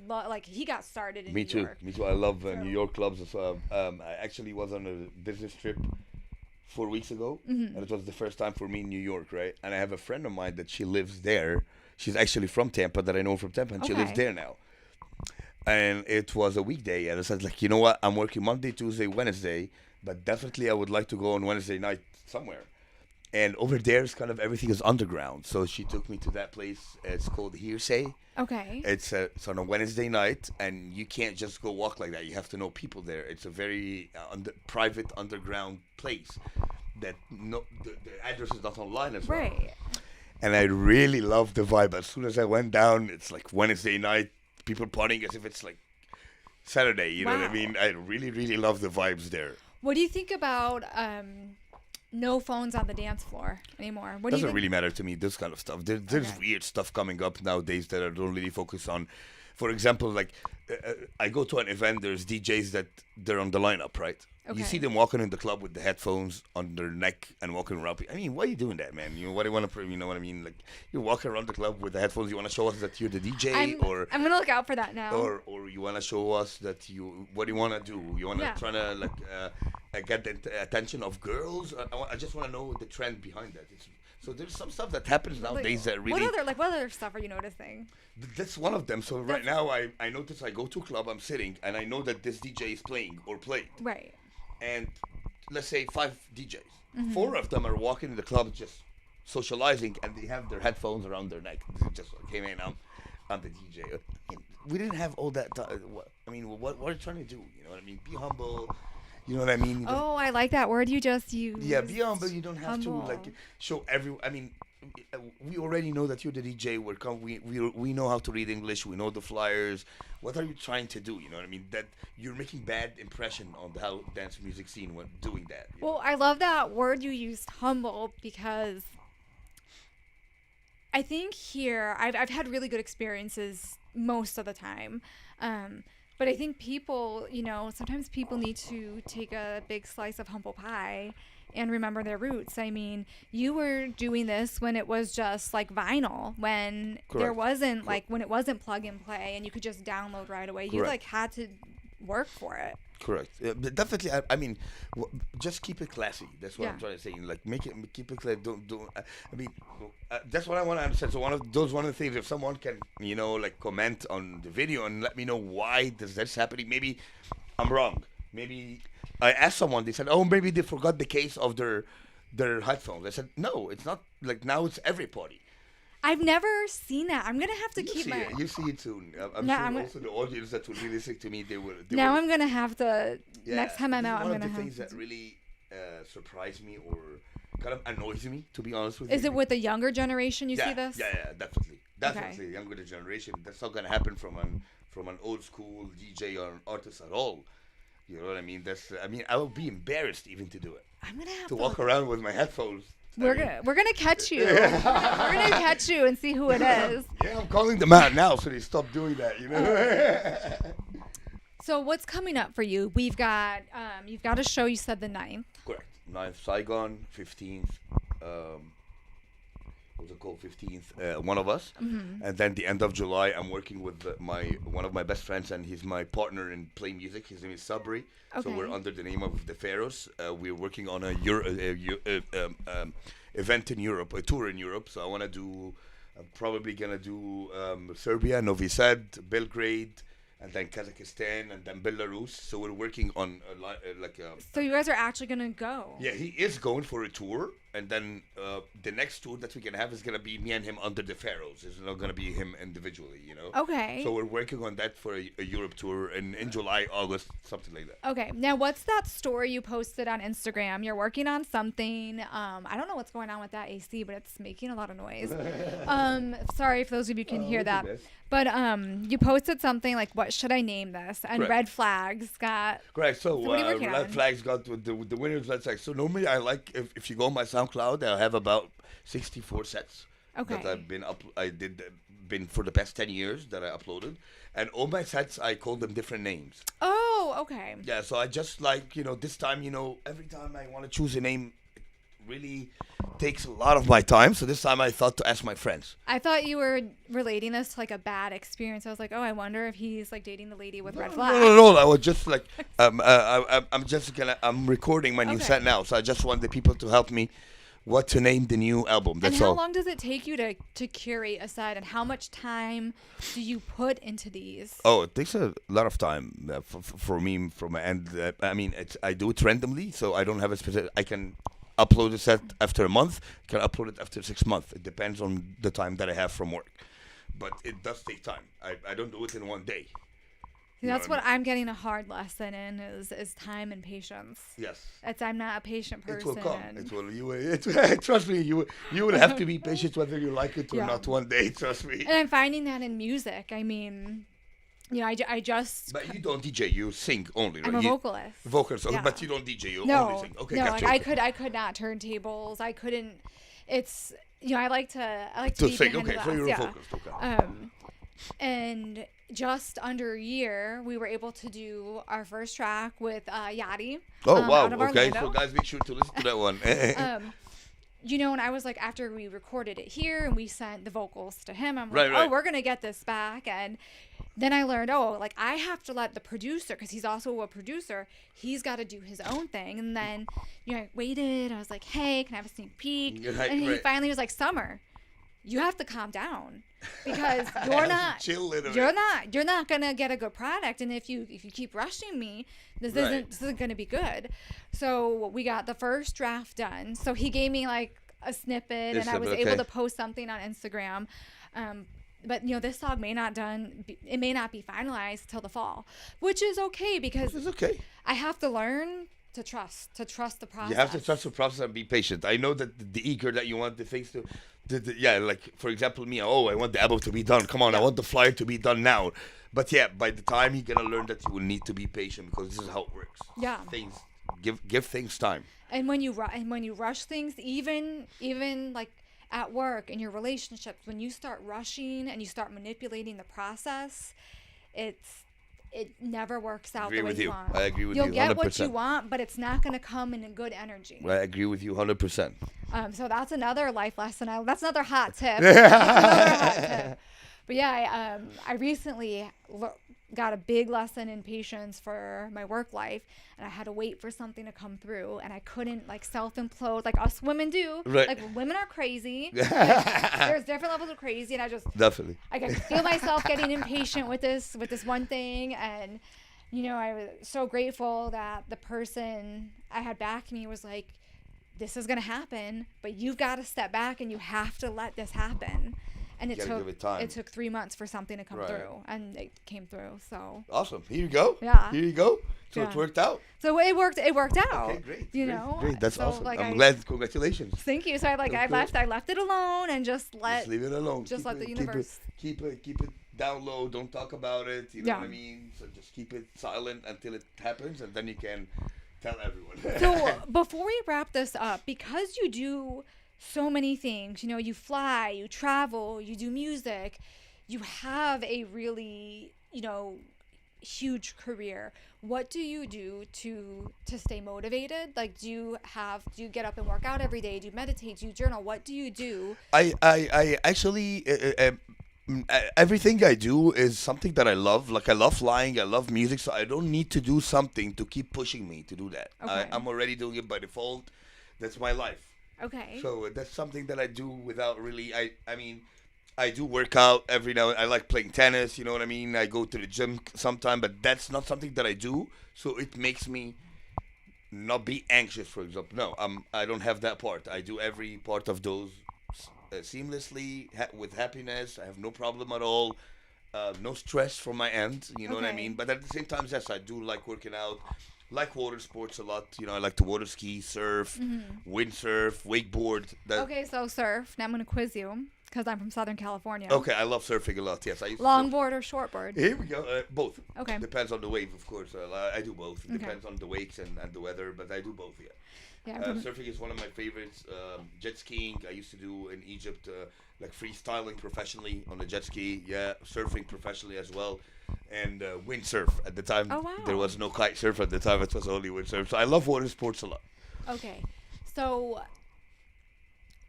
got started in Me New too. York. Me too. I love So- New York clubs as well. I actually was on a business trip 4 weeks ago, Mm-hmm. and it was the first time for me in New York, right? And I have a friend of mine that she lives there. She's actually from Tampa, that I know from Tampa, and she lives Okay. there now. And it was a weekday, and I said, like, you know what? I'm working Monday, Tuesday, Wednesday, but definitely I would like to go on Wednesday night somewhere. And over there is kind of everything is underground. So she took me to that place. It's called Hearsay. Okay. It's on a Wednesday night, and you can't just go walk like that. You have to know people there. It's a very private underground place that the address is not online as well. Right. And I really love the vibe. As soon as I went down, it's like Wednesday night, people partying as if it's like Saturday. You know what I Wow. mean? I really, really love the vibes there. What do you think about no phones on the dance floor anymore? What do you Doesn't think? really matter to me, this kind of stuff. There's Okay. weird stuff coming up nowadays that I don't really focus on. For example, like I go to an event, there's DJs that they're on the lineup, right? You Okay. see them walking in the club with the headphones on their neck and walking around. I mean, why are you doing that, man? You know, what do you want to, you know what I mean? Like, you're walking around the club with the headphones. You want to show us that you're the DJ, I'm gonna look out for that now. or you want to show us that you, what do you want to do? You want to Yeah. try to like get the attention of girls? I just want to know the trend behind that. So there's some stuff that happens nowadays that really. What other stuff are you noticing? That's one of them. So right That's- now I notice I go to a club, I'm sitting, and I know that this DJ is playing or played. Right. And let's say 5 DJs. Mm-hmm. 4 of them are walking in the club just socializing, and they have their headphones around their neck. They're just like, hey man, I'm the DJ. We didn't have all that time. I mean, what are you trying to do? You know what I mean? Be humble. You know what I mean? You don't- Oh, I like that word you just used. yeah, be humble. You don't have Humble. to like show every. I mean, we already know that you're the DJ. We know how to read English. We know the flyers. What are you trying to do? You know what I mean? That you're making bad impression on the how dance music scene when doing that. you know? Well, I love that word you used, humble, because I think here I've had really good experiences most of the time. But I think people, sometimes people need to take a big slice of humble pie and remember their roots. I mean, you were doing this when it was just like vinyl, when there Correct. wasn't like when it wasn't plug and play and you could just download right away. You Correct. like had to work for it. Correct. But definitely. I mean, just keep it classy. That's what I'm Yeah. trying to say. Like, keep it classy. Don't. I mean, that's what I want to understand. So one of the things. If someone can, like comment on the video and let me know why this happening. Maybe I'm wrong. Maybe I asked someone. They said, oh, maybe they forgot the case of their headphones. I said, no, it's not. Like now, it's everybody. I've never seen that. I'm gonna have to keep my. You see it soon. I'm No, sure I'm also the audience that will be listening to me, they will. Now I'm gonna have to. Yeah, Next time I'm this is out, I'm one gonna of the have. things To, that really surprise me or kind of annoys me, to be honest with you. is it with the younger generation you yeah, see this? Yeah, definitely. Younger generation. That's not gonna happen from an old school DJ or an artist at all. You know what I mean? I would be embarrassed even to do it. I'm gonna have To to. walk around with my headphones. We're gonna catch you. We're gonna catch you and see who it is. Yeah, I'm calling them out now so they stop doing that. You know. So what's coming up for you? We've got you've got a show. You said the 9th. Correct. 9th Saigon, 15th. What's it called? 15th. One of us. Mm-hmm. And then the end of July, I'm working with one of my best friends, and he's my partner in playing music. His name is Sabri. So Okay. we're under the name of the Pharaohs. We're working on a event in Europe, a tour in Europe. So I want to do. I'm probably gonna do Serbia, Novi Sad, Belgrade, and then Kazakhstan, and then Belarus. So we're working on like a. So you guys are actually gonna go. Yeah, he is going for a tour, and then the next tour that we can have is gonna be me and him under the Pharaohs. It's not gonna be him individually, you know. Okay. So we're working on that for a Europe tour in July, August, something like that. Okay. Now, what's that story you posted on Instagram? You're working on something. I don't know what's going on with that AC, but it's making a lot of noise. Sorry if those of you can hear that. okay. But you posted something like, "What should I name this?" And Correct. Red Flags got. Correct. So what are you working on? Red Flags got the winners. Red Flags. So normally I like if you go on my SoundCloud, I have about 64 sets Okay. that I've been for the past 10 years that I uploaded, and all my sets I call them different names. Oh, okay. Yeah, so I just like, this time, every time I want to choose a name, really takes a lot of my time. So this time I thought to ask my friends. I thought you were relating this to like a bad experience. I was like, oh, I wonder if he's like dating the lady with red flags. No. I was just like, I'm recording my new Okay. set now, so I just want the people to help me what to name the new album. And That's how all. long does it take you to curate a set, and how much time do you put into these? Oh, it takes a lot of time for me from my end. I mean, I do it randomly, so I don't have a specific. I can upload a set after a month. I can upload it after 6 months. It depends on the time that I have from work. But it does take time. I don't do it in one day. See, You know that's what what I'm getting a hard lesson in is time and patience. Yes. I'm not a patient person. It will come. and- It will. Trust me. You will have to be patient whether you like it or Yeah. not. One day, trust me. And I'm finding that in music. I mean, I just But you don't DJ. You sing only, right? I'm a You- vocalist. Vocals. Yeah. But you don't DJ. You only No, sing. Okay, no, gotcha. like I could not turntables. I couldn't. It's I like to to be sing. behind Okay, the so you're glass, a yeah. vocalist. Okay. And just under a year, we were able to do our first track with Yachty. Oh wow. Out of Okay, Orlando. so guys, make sure to listen to that one. And I was like, after we recorded it here and we sent the vocals to him, I'm Right, like, right. oh, we're gonna get this back. And then I learned, like I have to let the producer, because he's also a producer, he's got to do his own thing. And then, I waited. I was like, hey, can I have a sneak peek? Right, and he right. finally was like, Summer, you have to calm down, because you're not. Chill a little You're bit. not gonna get a good product, and if you keep rushing me, this Right. isn't gonna be good. So we got the first draft done. So he gave me like a snippet, and I was snippet, able okay. to post something on Instagram. But this song may not be finalized till the fall, which is okay, because It's okay. I have to learn to trust the process. You have to trust the process and be patient. I know that the eager that you want the things to, yeah, like for example me. Oh, I want the album to be done. Come on, I want the flyer to be done now. But yeah, by the time you're gonna learn that you will need to be patient, because this is how it works. Yeah. Things give things time. And when you rush things, even like at work, in your relationships, when you start rushing and you start manipulating the process, it never works out Agree the way with you you. want. I agree with You'll you get what you 100%. want, but it's not going to come in a good energy. I agree with you 100%. So that's another life lesson. That's another hot tip. Another hot tip. But yeah, I recently got a big lesson in patience for my work life, and I had to wait for something to come through, and I couldn't like self-implode like us women do. Right. Like women are crazy. There's different levels of crazy, and Definitely. I could feel myself getting impatient with this one thing. And I was so grateful that the person I had back me was like, this is gonna happen, but you've got to step back and you have to let this happen. And You gotta give it time. it took 3 months for something to come Right. through, and it came through. So Awesome. Here you go. Yeah. Here you go. So it Yeah. worked out. it worked out. Okay, great. You great, know, Great. That's so, awesome. like, I'm glad. Congratulations. Thank you. So I That's left it alone and just Just leave it alone. just Keep let it- the keep it- universe. Keep it down low. Don't talk about it. You know Yeah. what I mean? So just keep it silent until it happens, and then you can tell everyone. So before we wrap this up, because you do so many things, you fly, you travel, you do music, you have a really, huge career. What do you do to stay motivated? Like, do you get up and work out every day? Do you meditate? Do you journal? What do you do? I actually everything I do is something that I love. Like I love flying, I love music, so I don't need to do something to keep pushing me to do that. Okay. I'm already doing it by default. That's my life. Okay. So that's something that I do without really. I mean, I do work out every now. I like playing tennis. You know what I mean. I go to the gym sometime, but that's not something that I do. So it makes me not be anxious. For example, no, I don't have that part. I do every part of those seamlessly with happiness. I have no problem at all. No stress from my end. You know what I Okay. mean. But at the same time, yes, I do like working out. Like water sports a lot. I like to water ski, surf, windsurf, wakeboard. Okay, so surf. Now I'm going to quiz you because I'm from Southern California. Okay, I love surfing a lot. Yes, I used to Longboard or shortboard? surf. Here we go. Both. Okay. Depends on the wave, of course. I do both. It Okay. depends on the wakes and the weather, but I do both. Yeah. Yeah. I'm from- Surfing is one of my favorites. Jet skiing, I used to do in Egypt, like freestyling professionally on the jet ski. Yeah, surfing professionally as well, and windsurf. At the time, Oh, wow. there was no kite surf at the time. It was only windsurf. So I love water sports a lot. Okay. So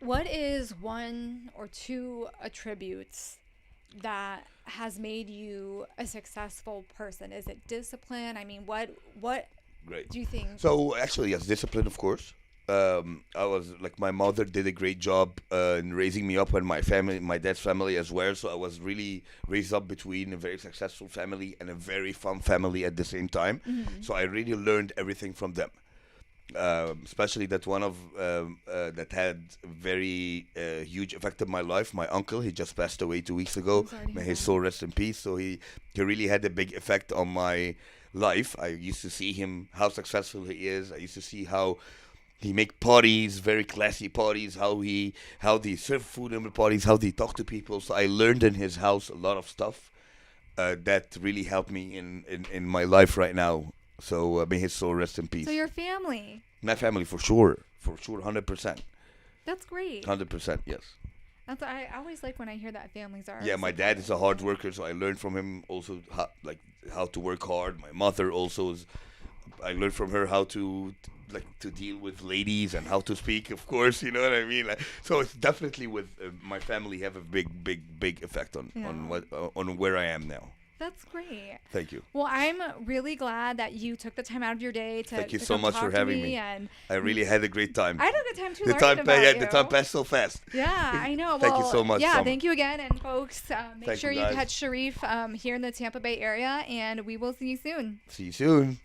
What is one or two attributes that has made you a successful person? Is it discipline? I mean, what Great. do you think? So actually, yes, discipline, of course. I was like my mother did a great job in raising me up and my family, my dad's family as well. So I was really raised up between a very successful family and a very fun family at the same time. So I really learned everything from them. Especially that one of that had a very huge effect on my life. My uncle, he just passed away 2 weeks ago. I'm sorry to May hear his that. soul rest in peace. So he really had a big effect on my life. I used to see him how successful he is. I used to see how he make parties, very classy parties. How they serve food in the parties. How they talk to people. So I learned in his house a lot of stuff that really helped me in my life right now. So may his soul rest in peace. So your family. My family for sure, 100%, That's great. 100%, yes. I always like when I hear that families are. Yeah, my dad is a hard worker, so I learned from him also how to work hard. My mother also is. I learned from her how to to deal with ladies and how to speak. Of course, you know what I mean. Like, so it's definitely with my family have a big effect on Yeah. on where I am now. That's great. Thank you. Well, I'm really glad that you took the time out of your day to. Thank you to so come much talk for to having me. And I really had a great time. I had a good time too. The learning time, about yeah, you. the time passed so fast. Yeah, I know. Thank you Well, so much, Yeah, Summer. thank you again, and folks, make Thank sure you, you guys. catch Sharif here in the Tampa Bay area, and we will see you soon. See you soon.